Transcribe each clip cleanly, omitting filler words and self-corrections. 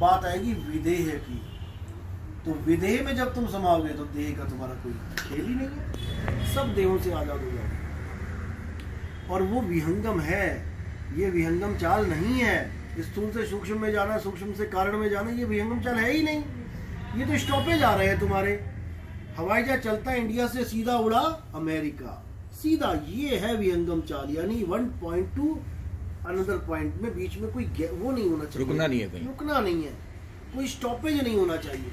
बात आएगी विदेह की। तो विदेह में जब तुम समाओगे तो देह का तुम्हारा कोई खेल ही नहीं है, सब देहों से आजाद हो जाओगे। और वो विहंगम है, ये विहंगम चाल नहीं है। स्थूल से सूक्ष्म में जाना, सूक्ष्म से कारण में जाना, ये विहंगम चाल है ही नहीं। ये तो स्टॉपेज आ रहे हैं तुम्हारे। हवाई जहाज चलता है इंडिया से, सीधा उड़ा अमेरिका, सीधा। ये है विहंगम चाल, यानी 1 पॉइंट टू अनदर पॉइंट में बीच में कोई वो नहीं होना चाहिए, रुकना नहीं है कहीं, रुकना नहीं है, कोई स्टॉपेज नहीं होना चाहिए।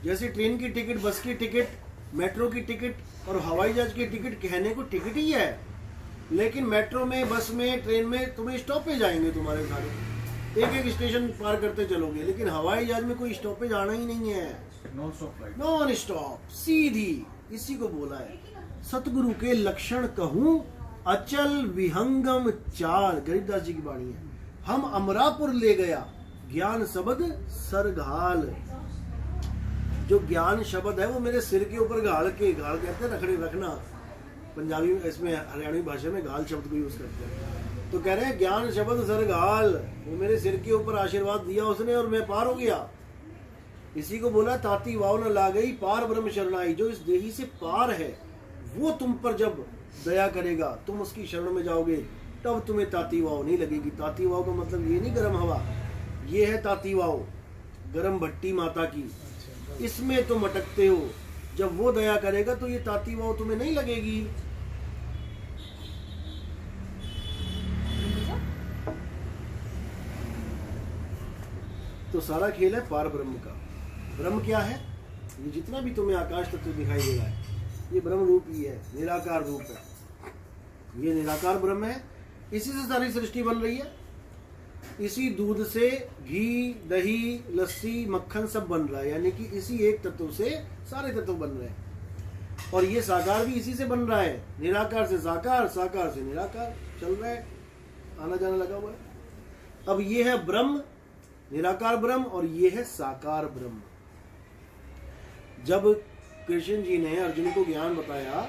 जैसे ट्रेन की टिकट, बस की टिकट, मेट्रो की टिकट और हवाई जहाज की टिकट, कहने को टिकट ही है, लेकिन मेट्रो में, बस में, ट्रेन में तुम्हें स्टॉपेज आएंगे तुम्हारे सारे, एक एक स्टेशन पार करते चलोगे। लेकिन हवाई जहाज में कोई स्टॉपेज आना ही नहीं है, non stop flight, non stop, सीधी। इसी को बोला है सतगुरु के लक्षण कहूं, अचल विहंगम चाल। गरीबदास जी की वाणी है। हम अमरापुर ले गया ज्ञान शब्द सरघाल। जो ज्ञान शब्द है वो मेरे सिर के ऊपर घाल के, घाल कहते हैं रखड़े रखना, पंजाबी इसमें हरियाणवी भाषा में घाल शब्द को यूज करते हैं। तो कह रहे हैं ज्ञान शब्द सरघाल, वो मेरे सिर के ऊपर आशीर्वाद दिया उसने और मैं पार हो गया। इसी को बोला ताती वाव न ला गई पार ब्रह्म शरणाई। जो इस देही से पार है वो तुम पर जब दया करेगा, तुम उसकी शरण में जाओगे, तब तुम्हें ताती वाव नहीं लगेगी। ताती वाव का मतलब ये नहीं गर्म हवा, ये है ताती वाव, गर्म भट्टी माता की। इसमें तुम अटकते हो, जब वो दया करेगा तो ये ताती वाव तुम्हें नहीं लगेगी। तो सारा खेल है पार ब्रह्म का। ब्रह्म क्या है? ये जितना भी तुम्हें आकाश तत्व दिखाई दे रहा है, ये ब्रह्म रूप ही है, निराकार रूप है। ये निराकार ब्रह्म है, इसी से सारी सृष्टि बन रही है। इसी दूध से घी, दही, लस्सी, मक्खन सब बन रहा है, यानी कि इसी एक तत्व से सारे तत्व बन रहे हैं। और ये साकार भी इसी से बन रहा है, निराकार से साकार, साकार से निराकार चल रहा है, आना जाना लगा हुआ है। अब ये है ब्रह्म, निराकार ब्रह्म, और ये है साकार ब्रह्म। जब कृष्ण जी ने अर्जुन को ज्ञान बताया,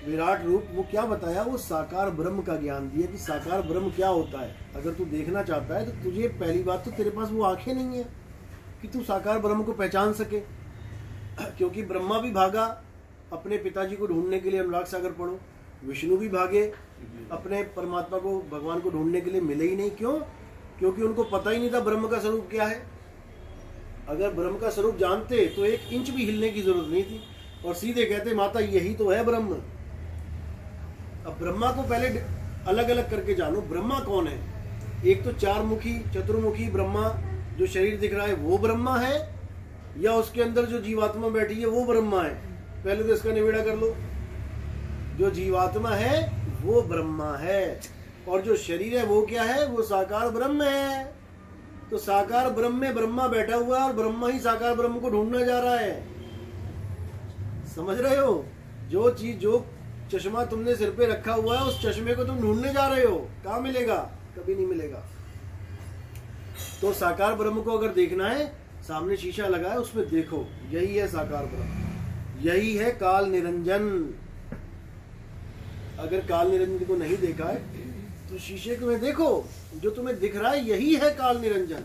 विराट रूप, वो क्या बताया? वो साकार ब्रह्म का ज्ञान दिया कि साकार ब्रह्म क्या होता है। अगर तू देखना चाहता है तो तुझे पहली बात तो तेरे पास वो आंखें नहीं है कि तू साकार ब्रह्म को पहचान सके। क्योंकि ब्रह्मा भी भागा अपने पिताजी को ढूंढने के लिए, अनुराग सागर पढ़ो, विष्णु भी भागे अपने परमात्मा को, भगवान को ढूंढने के लिए, मिले ही नहीं। क्यों? क्योंकि उनको पता ही नहीं था ब्रह्म का स्वरूप क्या है। अगर ब्रह्म का स्वरूप जानते तो 1 इंच भी हिलने की जरूरत नहीं थी, और सीधे कहते माता यही तो है ब्रह्म। अब ब्रह्मा को पहले अलग अलग करके जानो, ब्रह्मा कौन है? एक तो 4 मुखी चतुर्मुखी ब्रह्मा जो शरीर दिख रहा है वो ब्रह्मा है, या उसके अंदर जो जीवात्मा बैठी है वो ब्रह्मा है? पहले तो इसका निवेड़ा कर लो। जो जीवात्मा है वो ब्रह्मा है, और जो शरीर है वो क्या है? वो साकार ब्रह्म है। तो साकार ब्रह्म में ब्रह्मा बैठा हुआ है, और ब्रह्मा ही साकार ब्रह्म को ढूंढना जा रहा है। समझ रहे हो? जो चीज, जो चश्मा तुमने सिर पे रखा हुआ है, उस चश्मे को तुम ढूंढने जा रहे हो, कहाँ मिलेगा? कभी नहीं मिलेगा। तो साकार ब्रह्म को अगर देखना है, सामने शीशा लगा है, उसमें देखो, यही है साकार ब्रह्म, यही है काल निरंजन। अगर काल निरंजन को नहीं देखा है तो शीशे को में देखो, जो तुम्हें दिख रहा है यही है काल निरंजन।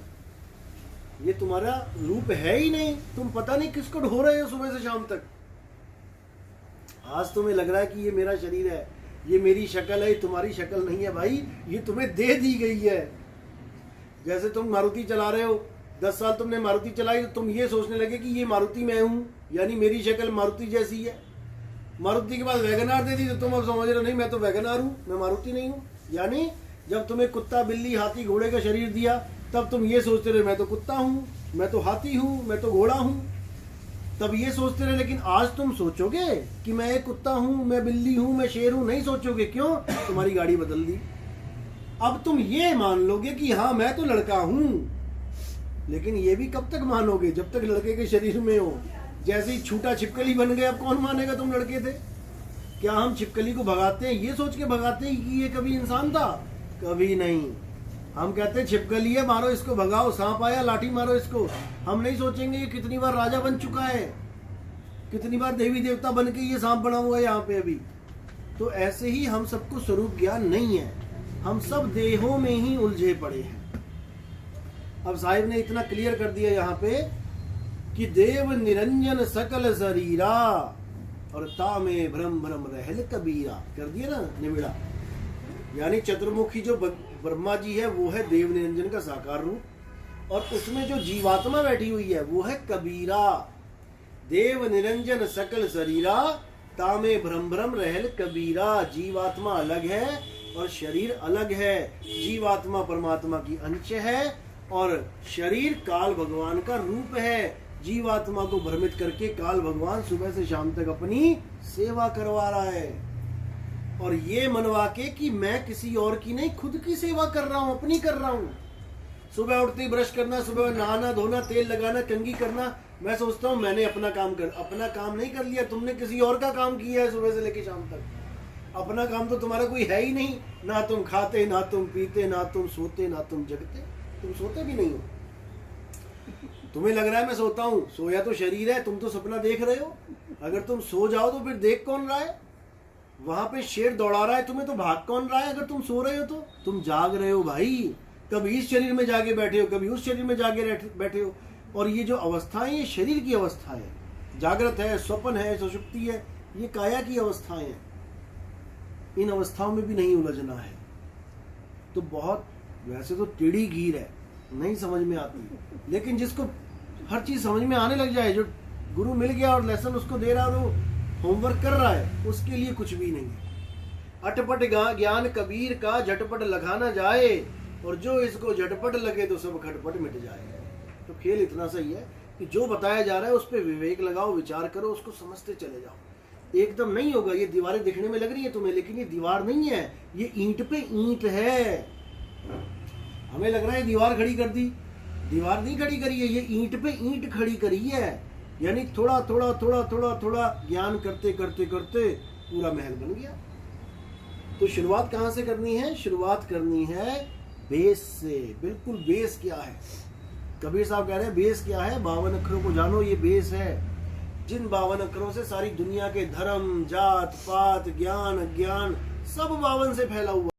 ये तुम्हारा रूप है ही नहीं, तुम पता नहीं किसको ढो रहे हो सुबह से शाम तक। आज तुम्हें लग रहा है कि ये मेरा शरीर है, ये मेरी शक्ल है, ये तुम्हारी शक्ल नहीं है भाई, ये तुम्हें दे दी गई है। जैसे तुम मारुति चला रहे हो, 10 साल तुमने मारुति चलाई तो तुम ये सोचने लगे कि ये मारुति मैं हूँ, यानी मेरी शक्ल मारुति जैसी है। मारुति के बाद वैगनार दे दी तो तुम अब समझ रहे हो नहीं मैं तो वैगनार हूँ, मैं मारुति नहीं हूँ। यानी जब तुम्हें कुत्ता, बिल्ली, हाथी, घोड़े का शरीर दिया तब तुम ये सोचते रहे मैं तो कुत्ता हूँ, मैं तो हाथी हूँ, मैं तो घोड़ा हूँ, तब ये सोचते रहे। लेकिन आज तुम सोचोगे कि मैं एक कुत्ता हूँ, मैं बिल्ली हूँ, मैं शेर हूँ? नहीं सोचोगे। क्यों? तुम्हारी गाड़ी बदल दी। अब तुम ये मान लोगे कि हाँ मैं तो लड़का हूँ, लेकिन ये भी कब तक मानोगे? जब तक लड़के के शरीर में हो। जैसे ही छूटा छिपकली बन गए, अब कौन मानेगा तुम लड़के थे? क्या हम छिपकली को भगाते हैं ये सोच के भगाते हैं कि ये कभी इंसान था? कभी नहीं। हम कहते हैं छिपकली है, मारो इसको, भगाओ, सांप आया लाठी मारो इसको। हम नहीं सोचेंगे ये कितनी बार राजा बन चुका है, कितनी बार देवी देवता बन के ये सांप बना हुआ है यहाँ पे अभी। तो ऐसे ही हम सबको स्वरूप ज्ञान नहीं है, हम सब देहों में ही उलझे पड़े हैं। अब साहिब ने इतना क्लियर कर दिया यहाँ पे कि देव निरंजन सकल शरीरा और तामे भ्रम भ्रम रहल कबीरा, कर दिया ना निबिड़ा। यानी चतुर्मुखी जो ब्रह्मा जी है वो है देव निरंजन का साकार रूप, और उसमें जो जीवात्मा बैठी हुई है वो है कबीरा। देव निरंजन सकल शरीरा तामे भ्रम भ्रम रहल कबीरा। जीवात्मा अलग है और शरीर अलग है। जीवात्मा परमात्मा की अंश है और शरीर काल भगवान का रूप है। जीवात्मा को भ्रमित करके काल भगवान सुबह से शाम तक अपनी सेवा करवा रहा है, और ये मनवा के कि मैं किसी और की नहीं, खुद की सेवा कर रहा हूं, अपनी कर रहा हूं। सुबह उठते ही ब्रश करना, सुबह नहाना धोना, तेल लगाना, कंघी करना, मैं सोचता हूँ मैंने अपना काम नहीं कर लिया, तुमने किसी और का काम किया है सुबह से लेकर शाम तक। अपना काम तो तुम्हारा कोई है ही नहीं। ना तुम खाते, ना तुम पीते, ना तुम सोते, ना तुम जगते। तुम सोते भी नहीं हो। तुम्हें लग रहा है मैं सोता हूँ, सोया तो शरीर है, तुम तो सपना देख रहे हो। अगर तुम सो जाओ तो फिर देख कौन रहा है? वहां पे शेर दौड़ा रहा है तुम्हें, तो भाग कौन रहा है? अगर तुम सो रहे हो तो तुम जाग रहे हो भाई। कभी इस शरीर में जाके बैठे हो, कभी उस शरीर में जाके बैठे हो। और ये जो अवस्था है ये शरीर की अवस्था है, जागृत है, स्वप्न है, सुषुप्ति है, ये काया की अवस्थाएं हैं। इन अवस्थाओं में भी नहीं उलझना है। तो बहुत वैसे तो टेढ़ी घीर है, नहीं समझ में आती, लेकिन जिसको हर चीज समझ में आने लग जाए, जो गुरु मिल गया और लेसन उसको दे रहा और होमवर्क कर रहा है, उसके लिए कुछ भी नहीं है। अटपट ज्ञान कबीर का झटपट लगाना जाए, और जो इसको झटपट लगे तो सब खटपट मिट जाए। तो खेल इतना सही है कि जो बताया जा रहा है उस पर विवेक लगाओ, विचार करो, उसको समझते चले जाओ। एकदम नहीं होगा। ये दीवारें दिखने में लग रही है तुम्हें, लेकिन ये दीवार नहीं है, ये ईंट पे ईंट है। हमें लग रहा है दीवार खड़ी कर दी, दीवार नहीं खड़ी करी है, ये ईंट पे ईंट खड़ी करी है। यानी थोड़ा थोड़ा थोड़ा थोड़ा थोड़ा ज्ञान करते करते करते पूरा महल बन गया। तो शुरुआत कहाँ से करनी है? शुरुआत करनी है बेस से। बिल्कुल बेस क्या है? कबीर साहब कह रहे हैं बेस क्या है? 52 अक्षरों को जानो, ये बेस है। जिन 52 अक्षरों से सारी दुनिया के धर्म, जात पात, ज्ञान अज्ञान सब 52 से फैला हुआ